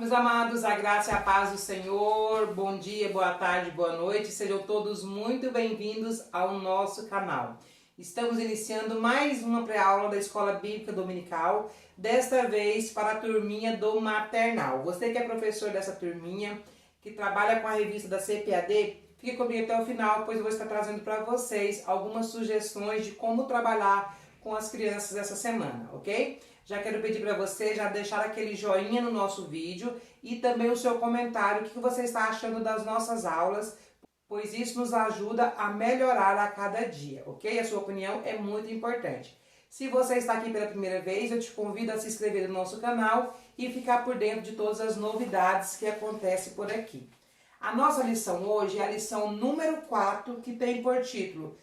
Meus amados, a graça e a paz do Senhor, bom dia, boa tarde, boa noite, sejam todos muito bem-vindos ao nosso canal. Estamos iniciando mais uma pré-aula da Escola Bíblica Dominical, desta vez para a turminha do maternal. Você que é professor dessa turminha, que trabalha com a revista da CPAD, fique comigo até o final, pois eu vou estar trazendo para vocês algumas sugestões de como trabalhar com as crianças essa semana, ok? Já quero pedir para você já deixar aquele joinha no nosso vídeo e também o seu comentário, o que você está achando das nossas aulas, pois isso nos ajuda a melhorar a cada dia, ok? A sua opinião é muito importante. Se você está aqui pela primeira vez, eu te convido a se inscrever no nosso canal e ficar por dentro de todas as novidades que acontecem por aqui. A nossa lição hoje é a lição número 4, que tem por título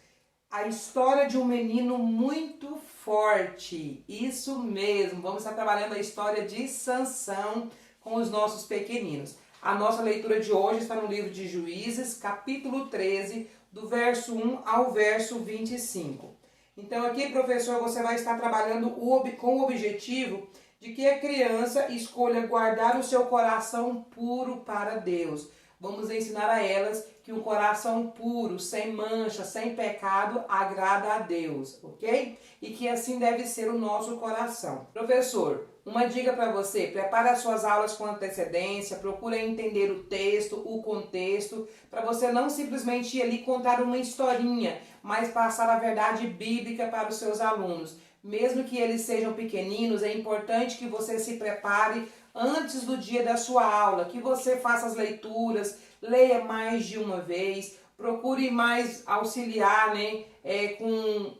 A História de um Menino Muito Forte. Isso mesmo, vamos estar trabalhando a história de Sansão com os nossos pequeninos. A nossa leitura de hoje está no livro de Juízes, capítulo 13, do verso 1 ao verso 25. Então aqui, professor, você vai estar trabalhando com o objetivo de que a criança escolha guardar o seu coração puro para Deus. Vamos ensinar a elas que um coração puro, sem mancha, sem pecado, agrada a Deus, ok? E que assim deve ser o nosso coração. Professor, uma dica para você, prepare as suas aulas com antecedência, procure entender o texto, o contexto, para você não simplesmente ir ali contar uma historinha, mas passar a verdade bíblica para os seus alunos. Mesmo que eles sejam pequeninos, é importante que você se prepare antes do dia da sua aula, que você faça as leituras, leia mais de uma vez, procure mais auxiliar, né, com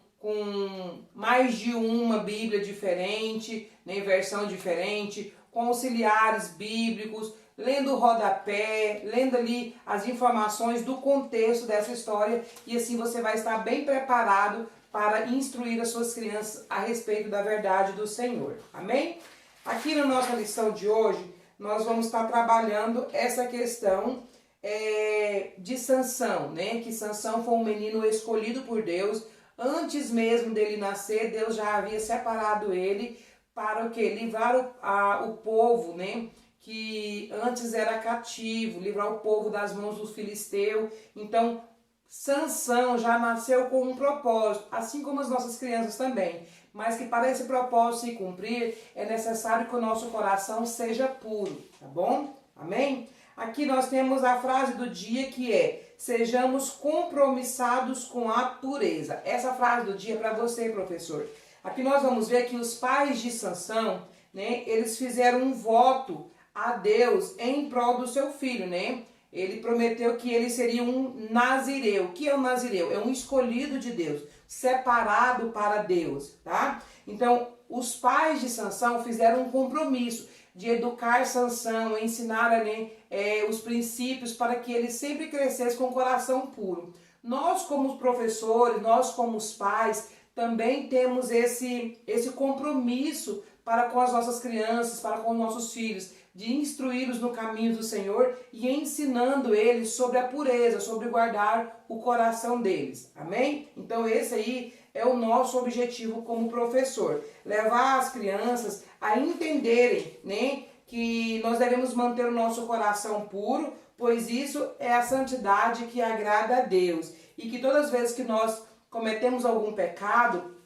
mais de uma Bíblia diferente, né, versão diferente, com auxiliares bíblicos, lendo o rodapé, lendo ali as informações do contexto dessa história, e assim você vai estar bem preparado para instruir as suas crianças a respeito da verdade do Senhor. Amém? Aqui na nossa lição de hoje, nós vamos estar trabalhando essa questão de Sansão, né? Que Sansão foi um menino escolhido por Deus. Antes mesmo dele nascer, Deus já havia separado ele para o quê? Livrar o povo, né? Que antes era cativo, livrar o povo das mãos dos filisteus. Então, Sansão já nasceu com um propósito, assim como as nossas crianças também. Mas que para esse propósito se cumprir, é necessário que o nosso coração seja puro, tá bom? Amém? Aqui nós temos a frase do dia que é: sejamos compromissados com a pureza. Essa frase do dia é para você, professor. Aqui nós vamos ver que os pais de Sansão, né, eles fizeram um voto a Deus em prol do seu filho, né? Ele prometeu que ele seria um nazireu. O que é um nazireu? É um escolhido de Deus, separado para Deus, tá? Então, os pais de Sansão fizeram um compromisso de educar Sansão, ensinar os princípios para que ele sempre crescesse com o coração puro. Nós, como professores, nós, como os pais, também temos esse compromisso para com as nossas crianças, para com os nossos filhos, de instruí-los no caminho do Senhor e ensinando eles sobre a pureza, sobre guardar o coração deles. Amém? Então esse aí é o nosso objetivo como professor. Levar as crianças a entenderem, né, que nós devemos manter o nosso coração puro, pois isso é a santidade que agrada a Deus. E que todas as vezes que nós cometemos algum pecado,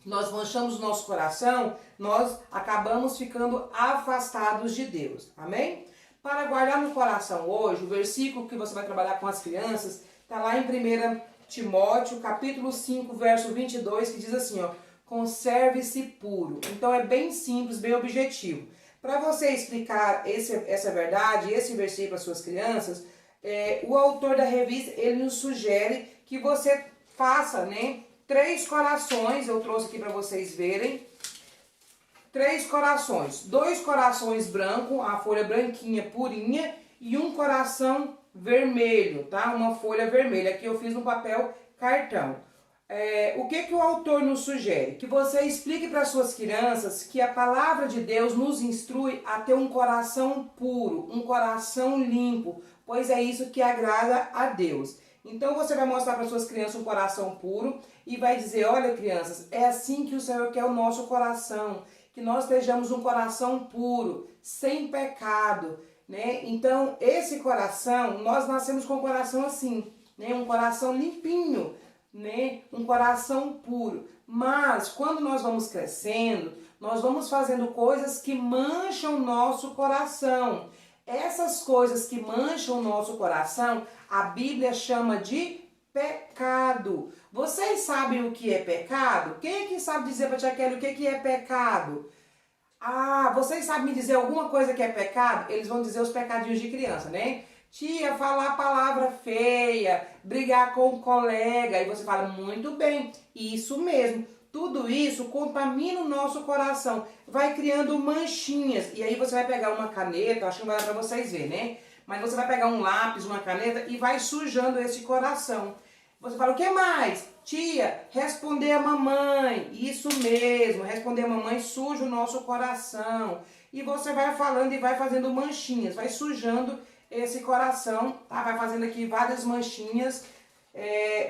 nós manchamos o nosso coração, nós acabamos ficando afastados de Deus. Amém? Para guardar no coração hoje, o versículo que você vai trabalhar com as crianças, está lá em 1 Timóteo, capítulo 5, verso 22, que diz assim, ó: conserve-se puro. Então é bem simples, bem objetivo. Para você explicar essa verdade, esse versículo para as suas crianças, o autor da revista, ele nos sugere que você faça, né, 3 corações, eu trouxe aqui para vocês verem. 3 corações. 2 corações brancos, a folha branquinha, purinha, e um coração vermelho, tá? Uma folha vermelha. Aqui eu fiz no papel cartão. O que o autor nos sugere? Que você explique para suas crianças que a palavra de Deus nos instrui a ter um coração puro, um coração limpo, pois é isso que agrada a Deus. Então você vai mostrar para suas crianças um coração puro e vai dizer: olha, crianças, é assim que o Senhor quer o nosso coração. que nós estejamos um coração puro, sem pecado, né? Então, esse coração, nós nascemos com um coração assim, né? Um coração limpinho, né? Um coração puro. Mas, quando nós vamos crescendo, nós vamos fazendo coisas que mancham o nosso coração. Essas coisas que mancham o nosso coração, a Bíblia chama de pecado. Vocês sabem o que é pecado? Quem é que sabe dizer para a tia Kelly o que é pecado? Ah, vocês sabem me dizer alguma coisa que é pecado? Eles vão dizer os pecadinhos de criança, né? Tia, falar palavra feia, brigar com o colega. E você fala, muito bem, isso mesmo. Tudo isso contamina o nosso coração, vai criando manchinhas. E aí você vai pegar uma caneta, acho que não vai dar pra vocês verem, né? Mas você vai pegar um lápis, uma caneta e vai sujando esse coração. Você fala, o que mais? Tia, responder a mamãe. Isso mesmo, responder a mamãe suja o nosso coração. E você vai falando e vai fazendo manchinhas, vai sujando esse coração, tá? Vai fazendo aqui várias manchinhas,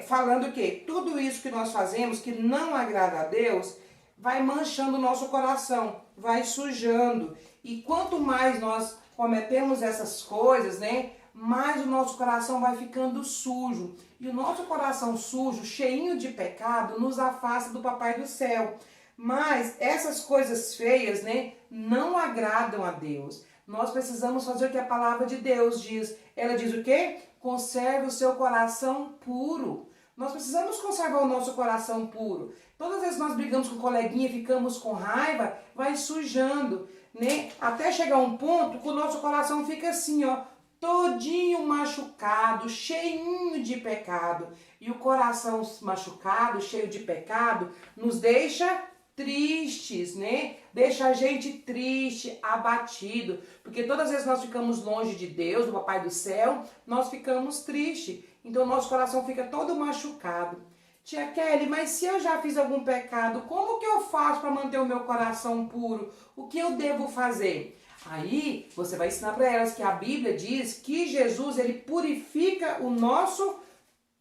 falando que tudo isso que nós fazemos, que não agrada a Deus, vai manchando o nosso coração, vai sujando. E quanto mais nós cometemos essas coisas, né, mais o nosso coração vai ficando sujo. E o nosso coração sujo, cheinho de pecado, nos afasta do Papai do Céu. Mas essas coisas feias, né, não agradam a Deus. Nós precisamos fazer o que a palavra de Deus diz. Ela diz o quê? Conserve o seu coração puro. Nós precisamos conservar o nosso coração puro. Todas as vezes nós brigamos com o coleguinha, ficamos com raiva, vai sujando, né? Até chegar um ponto que o nosso coração fica assim, ó, todinho machucado, cheinho de pecado. E o coração machucado, cheio de pecado, nos deixa tristes, né? Deixa a gente triste, abatido, porque todas as vezes nós ficamos longe de Deus, do Papai do Céu, nós ficamos tristes, então nosso coração fica todo machucado. Tia Kelly, mas se eu já fiz algum pecado, como que eu faço para manter o meu coração puro? O que eu devo fazer? Aí você vai ensinar para elas que a Bíblia diz que Jesus, ele purifica o nosso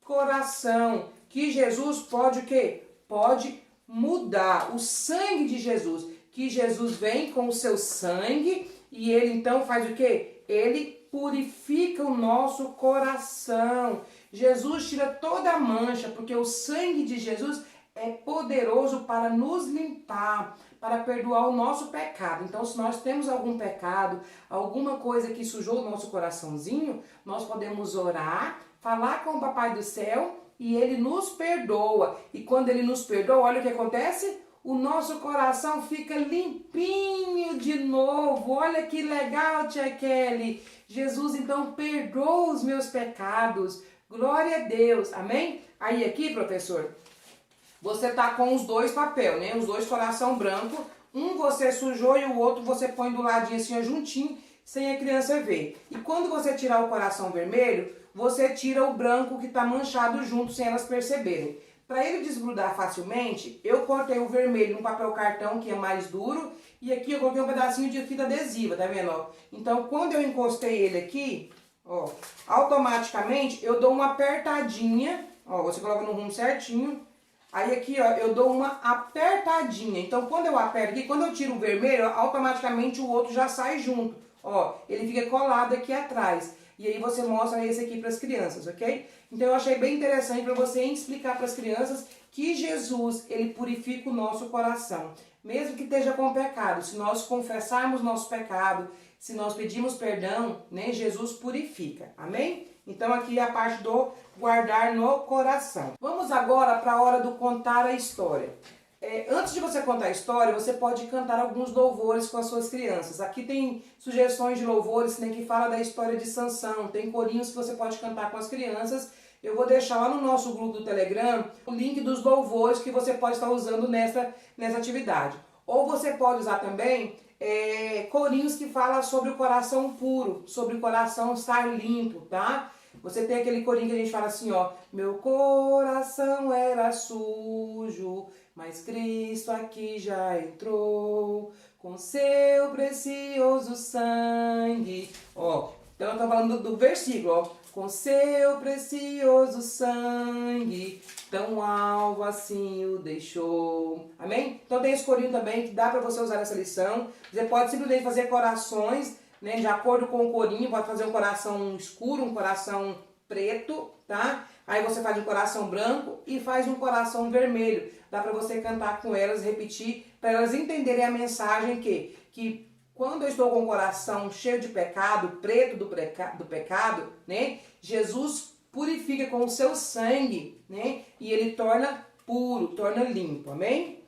coração, que Jesus pode o quê? Pode mudar o sangue de Jesus, que Jesus vem com o seu sangue e ele então faz o quê? Ele purifica o nosso coração. Jesus tira toda a mancha, porque o sangue de Jesus é poderoso para nos limpar, para perdoar o nosso pecado. Então, se nós temos algum pecado, alguma coisa que sujou o nosso coraçãozinho, nós podemos orar, falar com o Papai do Céu e ele nos perdoa. E quando ele nos perdoa, olha o que acontece? O nosso coração fica limpinho de novo. Olha que legal, tia Kelly. Jesus então perdoa os meus pecados. Glória a Deus. Amém? Aí aqui, professor, você tá com os dois papel, né? Os dois coração branco. Um você sujou e o outro você põe do ladinho assim, juntinho, sem a criança ver. E quando você tirar o coração vermelho, você tira o branco que tá manchado junto, sem elas perceberem. Para ele desgrudar facilmente, eu cortei o vermelho no papel cartão, que é mais duro, e aqui eu coloquei um pedacinho de fita adesiva, tá vendo? Ó? Então, quando eu encostei ele aqui, ó, automaticamente eu dou uma apertadinha, ó, você coloca no rumo certinho. Aí aqui, ó, eu dou uma apertadinha. Então, quando eu aperto aqui, quando eu tiro o vermelho, automaticamente o outro já sai junto. Ó, ele fica colado aqui atrás. E aí você mostra esse aqui para as crianças, ok? Então, eu achei bem interessante para você explicar para as crianças que Jesus, ele purifica o nosso coração. Mesmo que esteja com pecado, se nós confessarmos nosso pecado, se nós pedirmos perdão, né, Jesus purifica. Amém? Então aqui é a parte do guardar no coração. Vamos agora para a hora do contar a história. Antes de você contar a história, você pode cantar alguns louvores com as suas crianças. Aqui tem sugestões de louvores, né, que fala da história de Sansão. Tem corinhos que você pode cantar com as crianças. Eu vou deixar lá no nosso grupo do Telegram o link dos louvores que você pode estar usando nessa atividade. Ou você pode usar também corinhos que falam sobre o coração puro, sobre o coração estar limpo, tá? Você tem aquele corinho que a gente fala assim, ó. Meu coração era sujo, mas Cristo aqui já entrou com seu precioso sangue. Ó, então eu tô falando do versículo, ó. com seu precioso sangue, tão alvo assim o deixou. Amém? Então tem esse corinho também que dá para você usar nessa lição. Você pode simplesmente fazer corações, né, de acordo com o corinho, pode fazer um coração escuro, um coração preto, tá? Aí você faz um coração branco e faz um coração vermelho. Dá para você cantar com elas, repetir, para elas entenderem a mensagem que quando eu estou com o coração cheio de pecado, preto do pecado, né? Jesus purifica com o seu sangue, né? E ele torna puro, torna limpo, amém?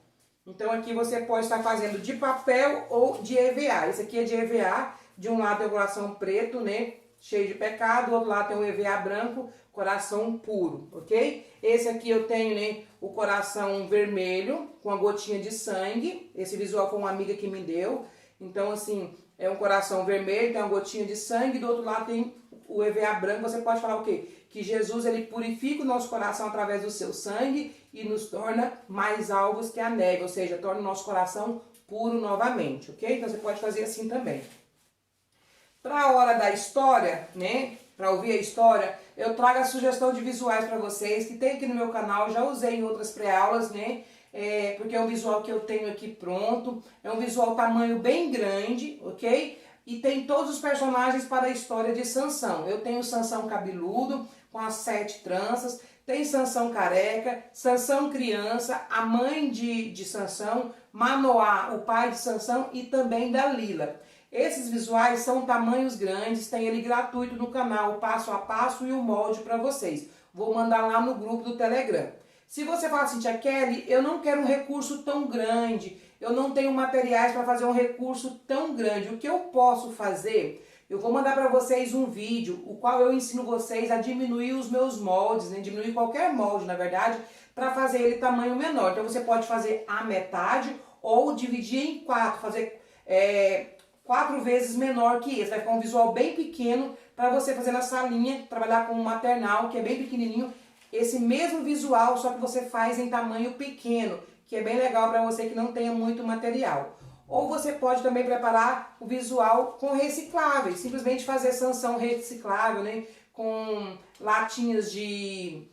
Então aqui você pode estar fazendo de papel ou de EVA. Esse aqui é de EVA, de um lado tem o coração preto, né? Cheio de pecado, do outro lado tem o EVA branco, coração puro, ok? Esse aqui eu tenho, né, o coração vermelho, com a gotinha de sangue. Esse visual foi uma amiga que me deu. Então, assim, é um coração vermelho, tem uma gotinha de sangue, do outro lado tem o EVA branco. Você pode falar o quê? Que Jesus, ele purifica o nosso coração através do seu sangue e nos torna mais alvos que a neve, ou seja, torna o nosso coração puro novamente, ok? Então, você pode fazer assim também. Para a hora da história, né, para ouvir a história, eu trago a sugestão de visuais para vocês, que tem aqui no meu canal, já usei em outras pré-aulas, né, porque é um visual que eu tenho aqui pronto, é um visual tamanho bem grande, ok? E tem todos os personagens para a história de Sansão. Eu tenho Sansão cabeludo, com as 7 tranças, tem Sansão careca, Sansão criança, a mãe de Sansão, Manoá, o pai de Sansão e também Dalila. Esses visuais são tamanhos grandes, tem ele gratuito no canal, passo a passo e o molde para vocês. Vou mandar lá no grupo do Telegram. Se você fala assim, tia Kelly, eu não quero um recurso tão grande, eu não tenho materiais para fazer um recurso tão grande, o que eu posso fazer? Eu vou mandar para vocês um vídeo, o qual eu ensino vocês a diminuir os meus moldes, né? Diminuir qualquer molde, na verdade, para fazer ele tamanho menor. Então você pode fazer a metade ou dividir em 4, fazer 4 vezes menor que esse. Vai ficar um visual bem pequeno para você fazer na salinha, trabalhar com um maternal, que é bem pequenininho. Esse mesmo visual, só que você faz em tamanho pequeno, que é bem legal para você que não tenha muito material. Ou você pode também preparar o visual com recicláveis, simplesmente fazer Sansão reciclável, né? Com latinhas de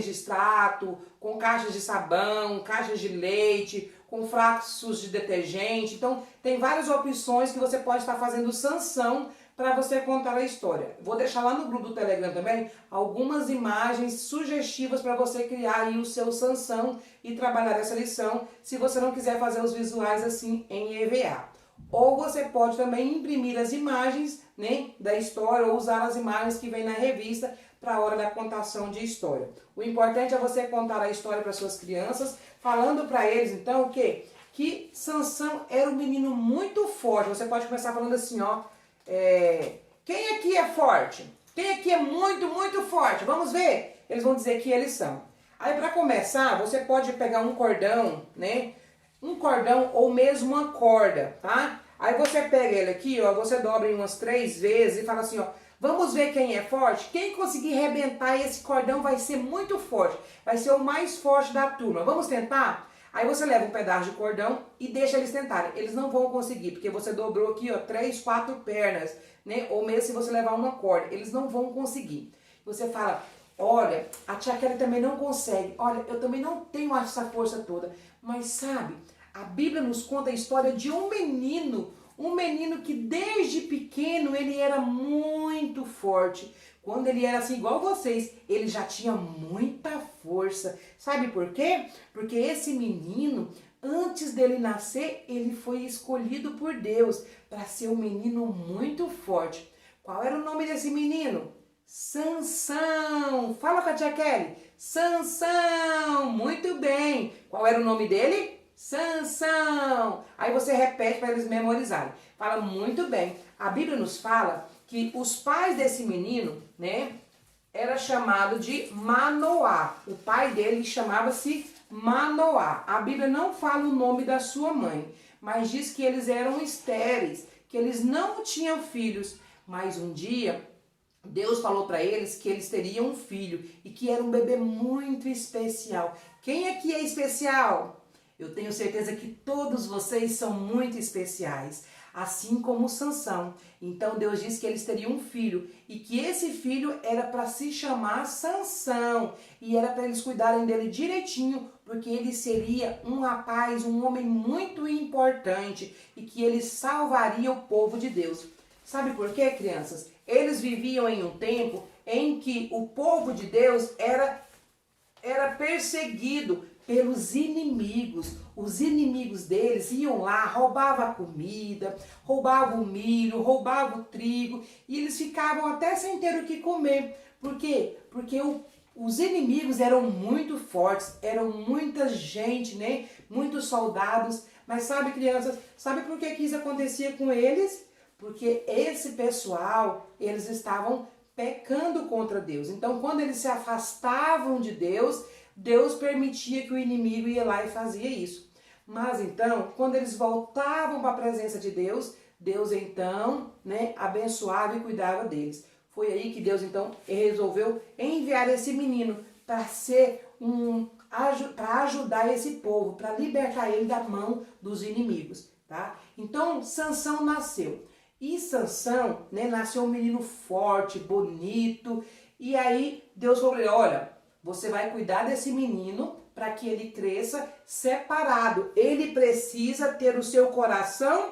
extrato, com caixas de sabão, caixas de leite, com frascos de detergente. Então, tem várias opções que você pode estar fazendo Sansão para você contar a história. Vou deixar lá no grupo do Telegram também algumas imagens sugestivas para você criar aí o seu Sansão e trabalhar essa lição, se você não quiser fazer os visuais assim em EVA. Ou você pode também imprimir as imagens, né, da história ou usar as imagens que vem na revista para a hora da contação de história. O importante é você contar a história para suas crianças, falando para eles então o quê? Que Sansão era um menino muito forte. Você pode começar falando assim, ó, quem aqui é forte? Quem aqui é muito, muito forte? Vamos ver? Eles vão dizer que eles são. Aí para começar, você pode pegar um cordão, né? Um cordão ou mesmo uma corda, tá? Aí você pega ele aqui, ó, você dobra em umas 3 vezes e fala assim, ó, vamos ver quem é forte? Quem conseguir arrebentar esse cordão vai ser muito forte, vai ser o mais forte da turma. Vamos tentar? Aí você leva um pedaço de cordão e deixa eles tentarem. Eles não vão conseguir, porque você dobrou aqui, ó, 3, 4 pernas, né? Ou mesmo se você levar uma corda, eles não vão conseguir. Você fala, olha, a tia Kelly também não consegue, olha, eu também não tenho essa força toda. Mas sabe, a Bíblia nos conta a história de um menino que desde pequeno ele era muito forte. Quando ele era assim igual vocês, ele já tinha muita força. Sabe por quê? Porque esse menino, antes dele nascer, ele foi escolhido por Deus para ser um menino muito forte. Qual era o nome desse menino? Sansão. Fala com a tia Kelly. Sansão. Muito bem. Qual era o nome dele? Sansão. Aí você repete para eles memorizarem. Fala muito bem. A Bíblia nos fala que os pais desse menino, né, era chamado de Manoá. O pai dele chamava-se Manoá. A Bíblia não fala o nome da sua mãe, mas diz que eles eram estéreis, que eles não tinham filhos. Mas um dia Deus falou para eles que eles teriam um filho e que era um bebê muito especial. Quem aqui é especial? Eu tenho certeza que todos vocês são muito especiais. assim como Sansão. Então Deus disse que eles teriam um filho e que esse filho era para se chamar Sansão e era para eles cuidarem dele direitinho, porque ele seria um rapaz, um homem muito importante e que ele salvaria o povo de Deus. Sabe por quê, crianças? Eles viviam em um tempo em que o povo de Deus era perseguido pelos inimigos. Os inimigos deles iam lá, roubavam a comida, roubavam o milho, roubavam o trigo, e eles ficavam até sem ter o que comer. Por quê? Porque os inimigos eram muito fortes, eram muita gente, né? Muitos soldados. Mas sabe, crianças, sabe por que isso acontecia com eles? Porque esse pessoal, eles estavam pecando contra Deus. Então, quando eles se afastavam de Deus, Deus permitia que o inimigo ia lá e fazia isso. Mas então, quando eles voltavam para a presença de Deus, Deus então, né, abençoava e cuidava deles. Foi aí que Deus então resolveu enviar esse menino para ser para ajudar esse povo, para libertar ele da mão dos inimigos, tá? Então, Sansão nasceu. E Sansão, né, nasceu um menino forte, bonito. E aí Deus falou: olha, você vai cuidar desse menino para que ele cresça separado. Ele precisa ter o seu coração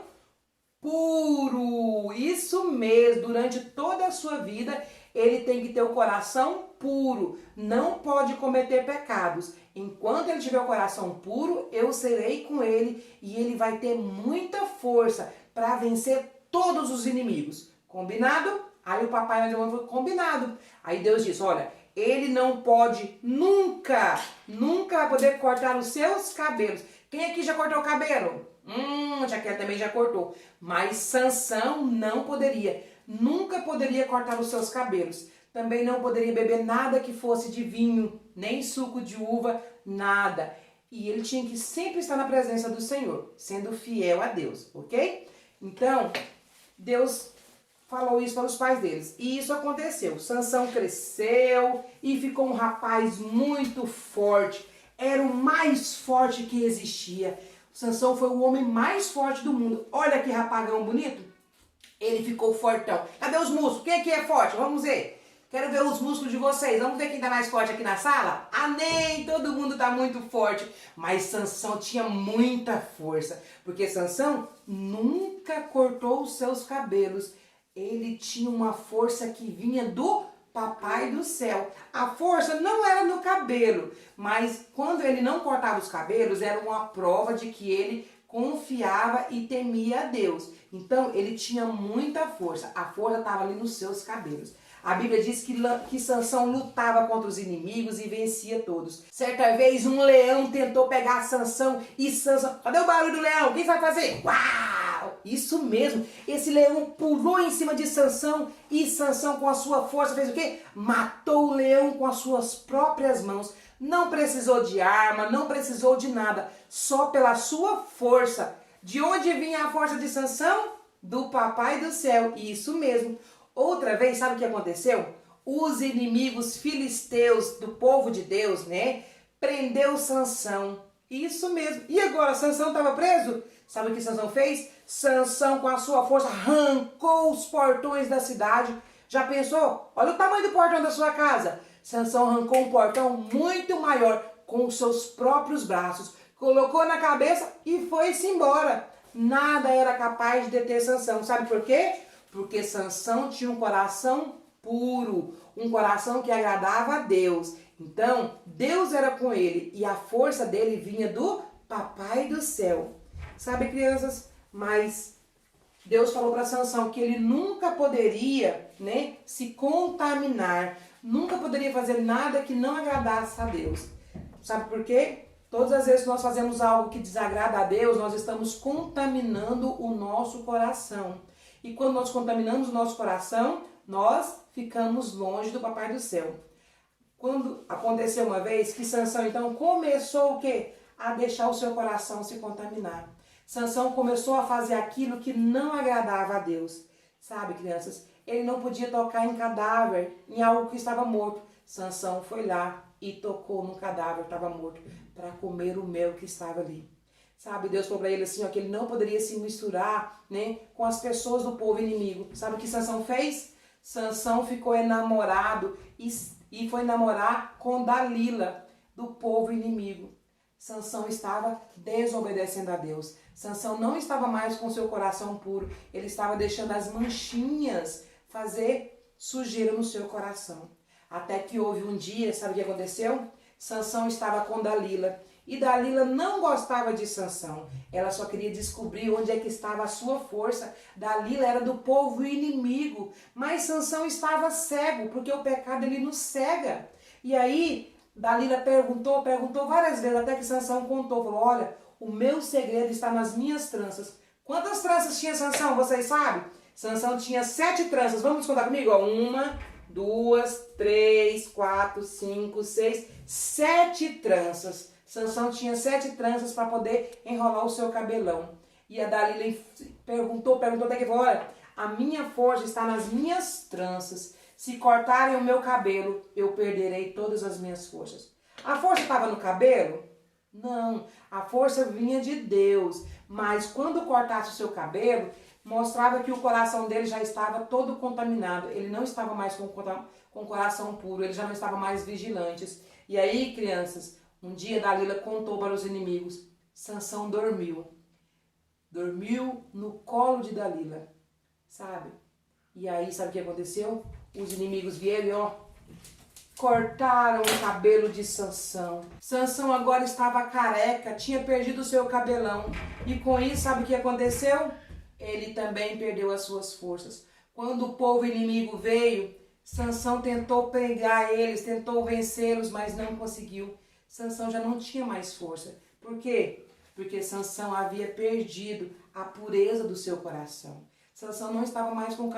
puro. Isso mesmo, durante toda a sua vida, ele tem que ter o coração puro. Não pode cometer pecados. Enquanto ele tiver o coração puro, eu serei com ele e ele vai ter muita força para vencer todos os inimigos. Combinado? Aí o papai na demanda falou: combinado. Aí Deus disse: olha, ele não pode nunca vai poder cortar os seus cabelos. Quem aqui já cortou o cabelo? Jaqueline também já cortou. Mas Sansão não poderia. Nunca poderia cortar os seus cabelos. Também não poderia beber nada que fosse de vinho, nem suco de uva, nada. E ele tinha que sempre estar na presença do Senhor, sendo fiel a Deus, ok? Então, Deus falou isso para os pais deles. E isso aconteceu. Sansão cresceu e ficou um rapaz muito forte. Era o mais forte que existia. Sansão foi o homem mais forte do mundo. Olha que rapagão bonito. Ele ficou fortão. Cadê os músculos? Quem aqui é forte? Vamos ver. Quero ver os músculos de vocês. Vamos ver quem está mais forte aqui na sala? Amém! Todo mundo está muito forte. Mas Sansão tinha muita força. Porque Sansão nunca cortou os seus cabelos. Ele tinha uma força que vinha do Papai do Céu. A força não era no cabelo. Mas quando ele não cortava os cabelos, era uma prova de que ele confiava e temia a Deus. Então ele tinha muita força. A força estava ali nos seus cabelos. A Bíblia diz que Sansão lutava contra os inimigos e vencia todos. Certa vez um leão tentou pegar Sansão e Sansão... Cadê o barulho do leão? Quem vai fazer? Uau! Isso mesmo. Esse leão pulou em cima de Sansão e Sansão com a sua força fez o quê? Matou o leão com as suas próprias mãos. Não precisou de arma, não precisou de nada. Só pela sua força. De onde vinha a força de Sansão? Do Papai do Céu. Isso mesmo. Outra vez, sabe o que aconteceu? Os inimigos filisteus do povo de Deus, né? Prendeu Sansão. Isso mesmo. E agora, Sansão estava preso? Sabe o que Sansão fez? Sansão, com a sua força, arrancou os portões da cidade. Já pensou? Olha o tamanho do portão da sua casa. Sansão arrancou um portão muito maior com os seus próprios braços. Colocou na cabeça e foi-se embora. Nada era capaz de deter Sansão. Sabe por quê? Porque Sansão tinha um coração puro, um coração que agradava a Deus. Então, Deus era com ele e a força dele vinha do Papai do Céu. Sabe, crianças? Mas Deus falou para Sansão que ele nunca poderia, né, se contaminar, nunca poderia fazer nada que não agradasse a Deus. Sabe por quê? Todas as vezes que nós fazemos algo que desagrada a Deus, nós estamos contaminando o nosso coração. E quando nós contaminamos o nosso coração, nós ficamos longe do Papai do Céu. Quando aconteceu uma vez que Sansão então começou o quê? A deixar o seu coração se contaminar. Sansão começou a fazer aquilo que não agradava a Deus. Sabe, crianças? Ele não podia tocar em cadáver, em algo que estava morto. Sansão foi lá e tocou no cadáver que estava morto para comer o mel que estava ali. Sabe, Deus falou para ele assim, ó, que ele não poderia se misturar, né, com as pessoas do povo inimigo. Sabe o que Sansão fez? Sansão ficou enamorado e foi namorar com Dalila, do povo inimigo. Sansão estava desobedecendo a Deus. Sansão não estava mais com seu coração puro. Ele estava deixando as manchinhas fazer sujeira no seu coração. Até que houve um dia, sabe o que aconteceu? Sansão estava com Dalila. E Dalila não gostava de Sansão. Ela só queria descobrir onde é que estava a sua força. Dalila era do povo inimigo. Mas Sansão estava cego, porque o pecado ele nos cega. E aí Dalila perguntou várias vezes, até que Sansão contou. Falou, olha, o meu segredo está nas minhas tranças. Quantas tranças tinha Sansão, vocês sabem? Sansão tinha 7 tranças. Vamos contar comigo? 1, 2, 3, 4, 5, 6, 7 tranças. Sansão tinha 7 tranças para poder enrolar o seu cabelão. E a Dalila perguntou até que falou, olha, a minha força está nas minhas tranças. Se cortarem o meu cabelo, eu perderei todas as minhas forças. A força estava no cabelo? Não, a força vinha de Deus. Mas quando cortasse o seu cabelo, mostrava que o coração dele já estava todo contaminado. Ele não estava mais com o coração puro, ele já não estava mais vigilante. E aí, crianças, um dia Dalila contou para os inimigos, Sansão dormiu. Dormiu no colo de Dalila, sabe? E aí, sabe o que aconteceu? Os inimigos vieram e, ó, cortaram o cabelo de Sansão. Sansão agora estava careca, tinha perdido o seu cabelão. E com isso, sabe o que aconteceu? Ele também perdeu as suas forças. Quando o povo inimigo veio, Sansão tentou pegar eles, tentou vencê-los, mas não conseguiu. Sansão já não tinha mais força. Por quê? Porque Sansão havia perdido a pureza do seu coração. Sansão não estava mais com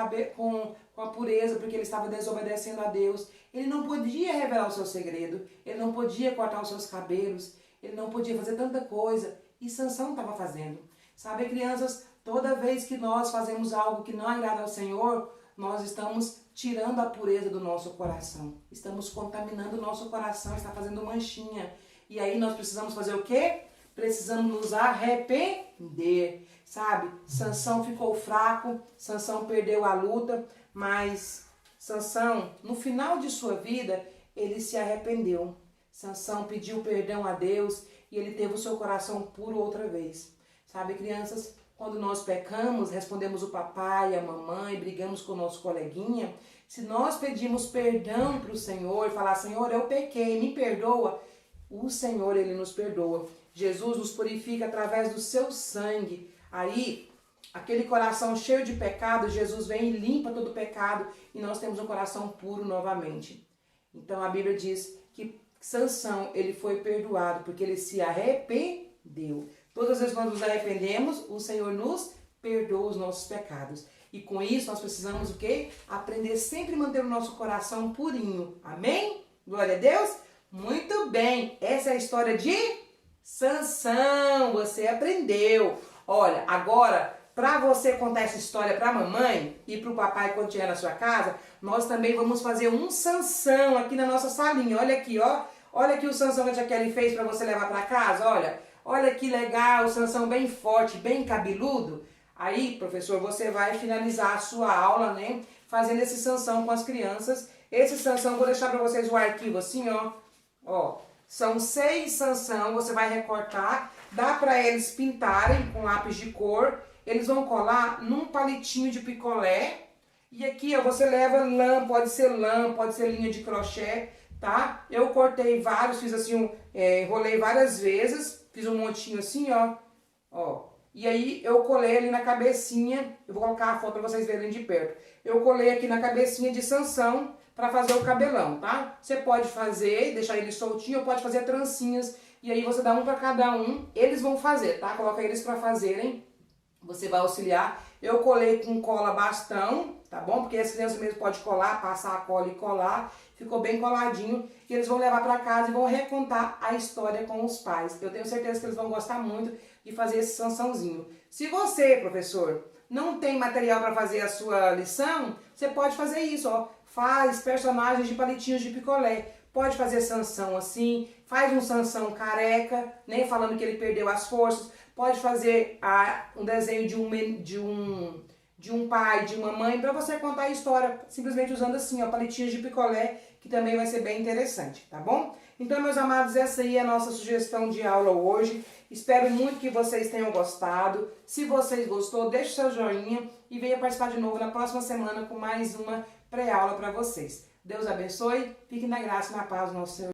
a pureza, porque ele estava desobedecendo a Deus. Ele não podia revelar o seu segredo, ele não podia cortar os seus cabelos, ele não podia fazer tanta coisa. E Sansão estava fazendo. Sabe, crianças, toda vez que nós fazemos algo que não agrada ao Senhor, nós estamos tirando a pureza do nosso coração. Estamos contaminando o nosso coração, está fazendo manchinha. E aí nós precisamos fazer o quê? Precisamos nos arrepender, sabe? Sansão ficou fraco, Sansão perdeu a luta, mas Sansão, no final de sua vida, ele se arrependeu. Sansão pediu perdão a Deus e ele teve o seu coração puro outra vez. Sabe, crianças, quando nós pecamos, respondemos o papai, a mamãe, brigamos com o nosso coleguinha, se nós pedimos perdão para o Senhor e falar, Senhor, eu pequei, me perdoa, o Senhor, ele nos perdoa. Jesus nos purifica através do seu sangue. Aí, aquele coração cheio de pecado, Jesus vem e limpa todo o pecado e nós temos um coração puro novamente. Então a Bíblia diz que Sansão, ele foi perdoado porque ele se arrependeu. Todas as vezes que nós nos arrependemos, o Senhor nos perdoa os nossos pecados. E com isso nós precisamos o quê? Aprender sempre a manter o nosso coração purinho. Amém? Glória a Deus? Muito bem. Essa é a história de Sansão. Você aprendeu. Olha, agora, para você contar essa história para a mamãe e para o papai quando estiver na sua casa, nós também vamos fazer um Sansão aqui na nossa salinha. Olha aqui, ó. Olha aqui o Sansão que a tia Kelly fez para você levar para casa, olha. Olha que legal, o Sansão bem forte, bem cabeludo. Aí, professor, você vai finalizar a sua aula, né, fazendo esse Sansão com as crianças. Esse Sansão, vou deixar para vocês o arquivo assim, ó. Ó, são 6 Sansão, você vai recortar. Dá para eles pintarem com lápis de cor. Eles vão colar num palitinho de picolé. E aqui, ó, você leva lã, pode ser linha de crochê, tá? Eu cortei vários, fiz assim, enrolei várias vezes. Fiz um montinho assim, ó. Ó. E aí eu colei ali na cabecinha. Eu vou colocar a foto para vocês verem de perto. Eu colei aqui na cabecinha de Sansão para fazer o cabelão, tá? Você pode fazer, deixar ele soltinho, ou pode fazer trancinhas. E aí você dá um para cada um. Eles vão fazer, tá? Coloca eles para fazerem. Você vai auxiliar. Eu colei com cola bastão, tá bom? Porque as crianças mesmo podem colar, passar a cola e colar. Ficou bem coladinho. E eles vão levar para casa e vão recontar a história com os pais. Eu tenho certeza que eles vão gostar muito de fazer esse Sansãozinho. Se você, professor, não tem material para fazer a sua lição, você pode fazer isso, ó. Faz personagens de palitinhos de picolé. Pode fazer Sansão assim, faz um Sansão careca, né, falando que ele perdeu as forças. pode fazer um desenho de um pai, de uma mãe, para você contar a história, simplesmente usando assim, ó, palitinhas de picolé, que também vai ser bem interessante, tá bom? Então, meus amados, essa aí é a nossa sugestão de aula hoje. Espero muito que vocês tenham gostado. Se vocês gostou, deixe seu joinha e venha participar de novo na próxima semana com mais uma pré-aula para vocês. Deus abençoe, fiquem na graça e na paz do nosso Senhor.